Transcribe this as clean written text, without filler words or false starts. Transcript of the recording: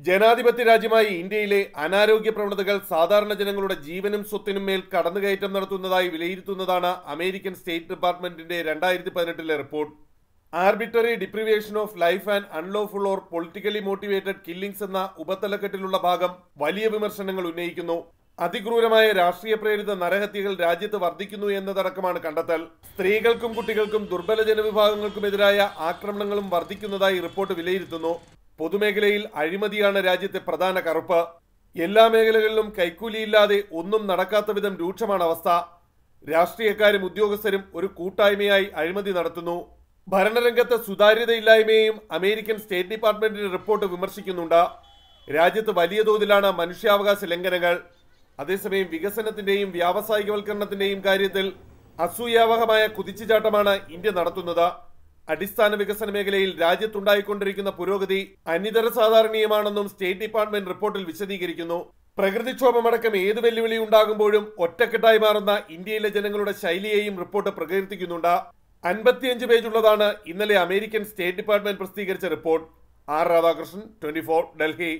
ജനാധിപത്യ രാജ്യമായ ഇന്ത്യയിലെ അനാരോഗ്യ പ്രവണതകൾ സാധാരണ ജനങ്ങളുടെ ജീവനും സ്വത്തിനും മേൽ കടന്നുകയറ്റം നടത്തുന്നതായി വിലയിരുത്തുന്നതാണ് അമേരിക്കൻ സ്റ്റേറ്റ് ഡിപ്പാർട്ട്മെന്റിന്റെ 2018 report. Arbitrary deprivation of life and unlawful or politically motivated killings എന്ന ഉപതലക്കെട്ടിലുള്ള ഭാഗം വലിയ വിമർശനങ്ങൾ ഉന്നയിക്കുന്നു. അതിക്രൂരമായ രാഷ്ട്രീയ പ്രേരിത നരഹത്യകൾ രാജ്യത്ത് വർദ്ധിക്കുന്നു എന്നതടക്കമാണ് കണ്ടെത്തൽ. സ്ത്രീകൾക്കും കുട്ടികൾക്കും ദുർബല ജനവിഭാഗങ്ങൾക്കുമെതിരായ ആക്രമണങ്ങളും വർദ്ധിക്കുന്നതായി റിപ്പോർട്ട് വിലയിരുത്തുന്നു. പൊതുമേഖലയിൽ അഴിമതിയാണ് രാജ്യത്തെ പ്രധാന കറുപ്പ്. എല്ലാ മേഖലകളിലും കൈക്കൂലിയില്ലാതെ ഒന്നും നടക്കാത്ത വിധം രൂക്ഷമാണ് അവസ്ഥ. രാഷ്ട്രീയക്കാരും ഉദ്യോഗസ്ഥരും ഒരു കൂട്ടായ്മയായി അഴിമതി നടത്തുന്നു. ഭരണരംഗത്ത് സുതാര്യതയില്ലായ്മയെയും അമേരിക്കൻ സ്റ്റേറ്റ് ഡിപ്പാർട്ട്മെന്റിന്റെ റിപ്പോർട്ട് വിമർശിക്കുന്നുണ്ട്. രാജ്യത്ത് വലിയ തോതിലാണ് മനുഷ്യാവകാശ ലംഘനങ്ങൾ. അതേസമയം വികസനത്തിന്റെയും വ്യാവസായികവൽക്കരണത്തിന്റെയും കാര്യത്തിൽ അസൂയാവഹമായ കുതിച്ചുചാട്ടമാണ് ഇന്ത്യ നടത്തുന്നത്. അടിസ്ഥാന വികസന മേഖലയിൽ രാജ്യത്തുണ്ടായിക്കൊണ്ടിരിക്കുന്ന പുരോഗതി അനിതര സാധാരണീയമാണെന്നും സ്റ്റേറ്റ് ഡിപ്പാർട്ട്മെന്റ് റിപ്പോർട്ടിൽ വിശദീകരിക്കുന്നു. പ്രകൃതിക്ഷോഭമടക്കം ഏത് വെല്ലുവിളി ഉണ്ടാകുമ്പോഴും ഒറ്റക്കെട്ടായി മാറുന്ന ഇന്ത്യയിലെ ജനങ്ങളുടെ ശൈലിയെയും റിപ്പോർട്ട് പ്രകീർത്തിക്കുന്നുണ്ട്. 55 പേജുള്ളതാണ് ഇന്നലെ അമേരിക്കൻ സ്റ്റേറ്റ് ഡിപ്പാർട്ട്മെന്റ് പ്രസിദ്ധീകരിച്ച റിപ്പോർട്ട്. ആർ. രാധാകൃഷ്ണൻ, 24, ഡൽഹി.